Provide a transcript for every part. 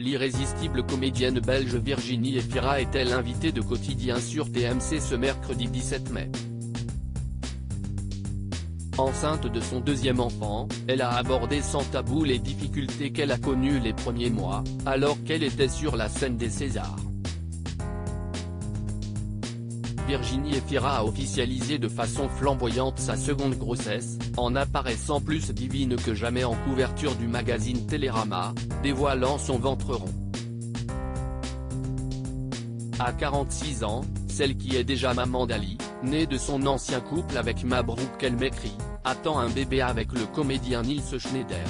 l'irrésistible comédienne belge Virginie Efira était l'invitée de Quotidien sur TMC ce mercredi 17 mai. Enceinte de son deuxième enfant, elle a abordé sans tabou les difficultés qu'elle a connues les premiers mois, alors qu'elle était sur la scène des Césars. Virginie Efira a officialisé de façon flamboyante sa seconde grossesse, en apparaissant plus divine que jamais en couverture du magazine Télérama, dévoilant son ventre rond. À 46 ans, celle qui est déjà maman d'Ali, née de son ancien couple avec Mabrouk El Mekri, attend un bébé avec le comédien Nils Schneider.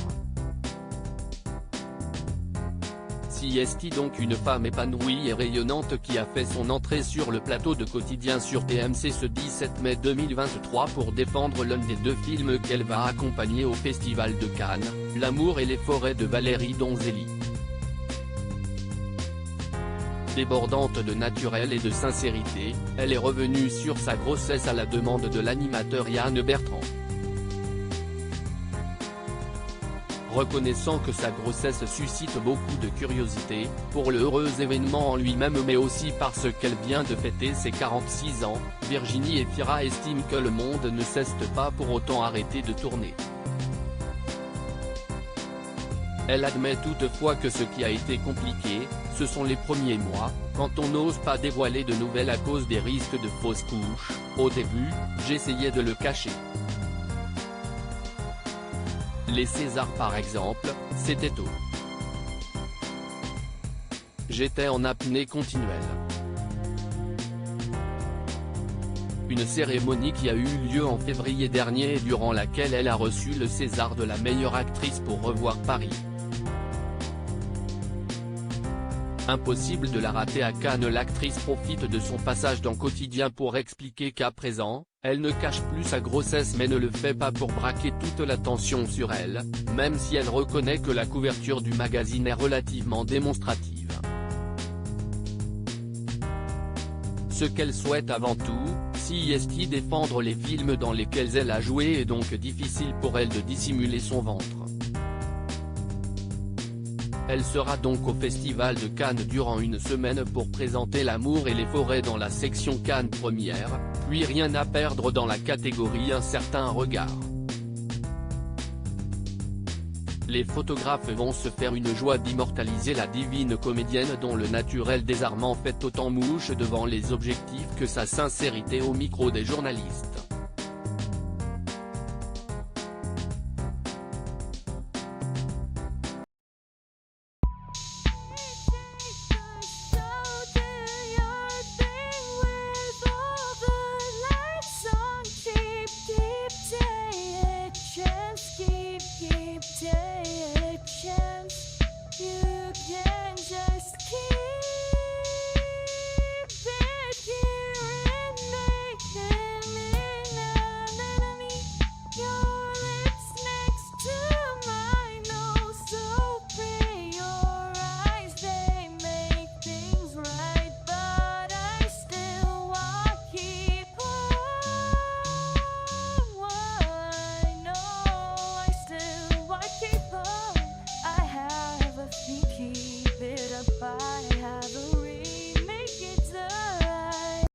Si est donc une femme épanouie et rayonnante qui a fait son entrée sur le plateau de Quotidien sur TMC ce 17 mai 2023 pour défendre l'un des deux films qu'elle va accompagner au Festival de Cannes, L'amour et les forêts de Valérie Donzelli. Débordante de naturel et de sincérité, elle est revenue sur sa grossesse à la demande de l'animateur Yann Bertrand. Reconnaissant que sa grossesse suscite beaucoup de curiosité, pour le heureux événement en lui-même mais aussi parce qu'elle vient de fêter ses 46 ans, Virginie Efira estime que le monde ne cesse pas pour autant arrêter de tourner. Elle admet toutefois que ce qui a été compliqué, ce sont les premiers mois, quand on n'ose pas dévoiler de nouvelles à cause des risques de fausses couches. Au début, j'essayais de le cacher. Les Césars par exemple, c'était tôt. J'étais en apnée continuelle. Une cérémonie qui a eu lieu en février dernier et durant laquelle elle a reçu le César de la meilleure actrice pour Revoir Paris. Impossible de la rater à Cannes. L'actrice profite de son passage dans Quotidien pour expliquer qu'à présent, elle ne cache plus sa grossesse mais ne le fait pas pour braquer toute l'attention sur elle, même si elle reconnaît que la couverture du magazine est relativement démonstrative. Ce qu'elle souhaite avant tout, c'est défendre les films dans lesquels elle a joué et donc difficile pour elle de dissimuler son ventre. Elle sera donc au Festival de Cannes durant une semaine pour présenter L'amour et les forêts dans la section Cannes première, puis Rien à perdre dans la catégorie Un certain regard. Les photographes vont se faire une joie d'immortaliser la divine comédienne dont le naturel désarmant fait autant mouche devant les objectifs que sa sincérité au micro des journalistes.